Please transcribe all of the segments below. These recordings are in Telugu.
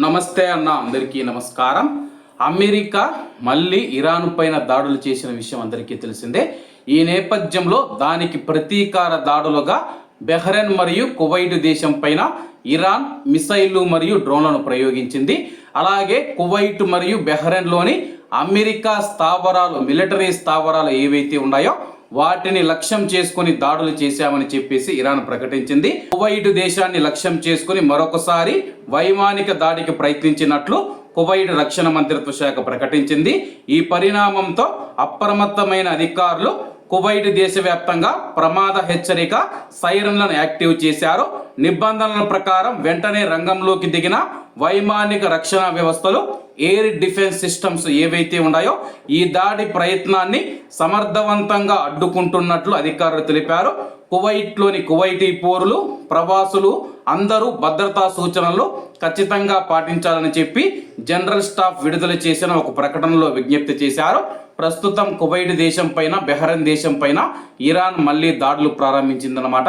నమస్తే అన్న, అందరికీ నమస్కారం. అమెరికా మళ్ళీ ఇరాన్ పైన దాడులు చేసిన విషయం అందరికీ తెలిసిందే. ఈ నేపథ్యంలో దానికి ప్రతీకార దాడులుగా బహ్రెయిన్ మరియు కువైట్ దేశం పైన ఇరాన్ మిసైళ్లు మరియు డ్రోన్లను ప్రయోగించింది. అలాగే కువైట్ మరియు బహ్రెయిన్లోని అమెరికా స్థావరాలు, మిలిటరీ స్థావరాలు ఏవైతే ఉన్నాయో వాటిని లక్ష్యం చేసుకుని దాడులు చేశామని చెప్పేసి ఇరాన్ ప్రకటించింది. కువైట్ దేశాన్ని లక్ష్యం చేసుకుని మరొకసారి వైమానిక దాడికి ప్రయత్నించినట్లు కువైట్ రక్షణ మంత్రిత్వ శాఖ ప్రకటించింది. ఈ పరిణామంతో అప్రమత్తమైన అధికారులు కువైట్ దేశవ్యాప్తంగా ప్రమాద హెచ్చరిక సైరన్లను యాక్టివ్ చేశారు. నిబంధనల ప్రకారం వెంటనే రంగంలోకి దిగిన వైమానిక రక్షణ వ్యవస్థలు, ఎయిర్ డిఫెన్స్ సిస్టమ్స్ ఏవైతే ఉన్నాయో ఈ దాడి ప్రయత్నాన్ని సమర్థవంతంగా అడ్డుకుంటున్నట్లు అధికారులు తెలిపారు. కువైట్లోని కువైటీ పౌరులు, ప్రవాసులు అందరూ భద్రతా సూచనలు ఖచ్చితంగా పాటించాలని చెప్పి జనరల్ స్టాఫ్ విడుదల చేసిన ఒక ప్రకటనలో విజ్ఞప్తి చేశారు. ప్రస్తుతం కువైట్ దేశం పైన, బహ్రెయిన్ దేశం పైన ఇరాన్ మళ్ళీ దాడులు ప్రారంభించిందనమాట.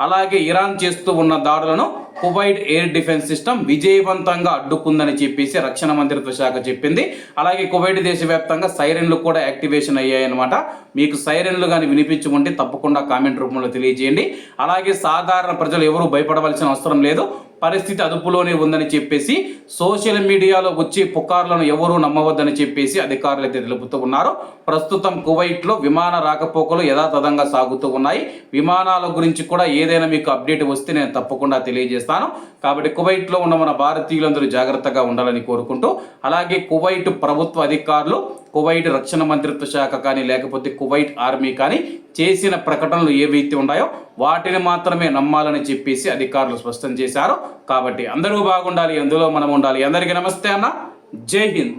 అలాగే ఇరాన్ చేస్తూ ఉన్న దాడులను కువైట్ ఎయిర్ డిఫెన్స్ సిస్టమ్ విజయవంతంగా అడ్డుకుందని చెప్పేసి రక్షణ మంత్రిత్వ శాఖ చెప్పింది. అలాగే కువైట్ దేశవ్యాప్తంగా సైరన్లు కూడా యాక్టివేషన్ అయ్యాయన్నమాట. మీకు సైరన్లు కానీ వినిపించుకుంటే తప్పకుండా కామెంట్ రూపంలో తెలియజేయండి. అలాగే సాధారణ ప్రజలు ఎవరూ భయపడవలసిన అవసరం లేదు, పరిస్థితి అదుపులోనే ఉందని చెప్పేసి సోషల్ మీడియాలో వచ్చే పుకార్లను ఎవరూ నమ్మవద్దని చెప్పేసి అధికారులు అయితే తెలుపుతూ ఉన్నారు. ప్రస్తుతం కువైట్లో విమాన రాకపోకలు యథాతథంగా సాగుతూ ఉన్నాయి. విమానాల గురించి కూడా ఏదైనా మీకు అప్డేట్ వస్తే నేను తప్పకుండా తెలియజేస్తాను. కాబట్టి కువైట్లో ఉన్న మన భారతీయులందరూ జాగ్రత్తగా ఉండాలని కోరుకుంటూ, అలాగే కువైట్ ప్రభుత్వ అధికారులు, కువైట్ రక్షణ మంత్రిత్వ శాఖ కానీ లేకపోతే కువైట్ ఆర్మీ కానీ చేసిన ప్రకటనలు ఏవైతే ఉన్నాయో వాటిని మాత్రమే నమ్మాలని చెప్పేసి అధికారులు స్పష్టం చేశారు. కాబట్టి అందరూ బాగుండాలి, అందులో మనం ఉండాలి. అందరికీ నమస్తే అన్న, జై హింద్.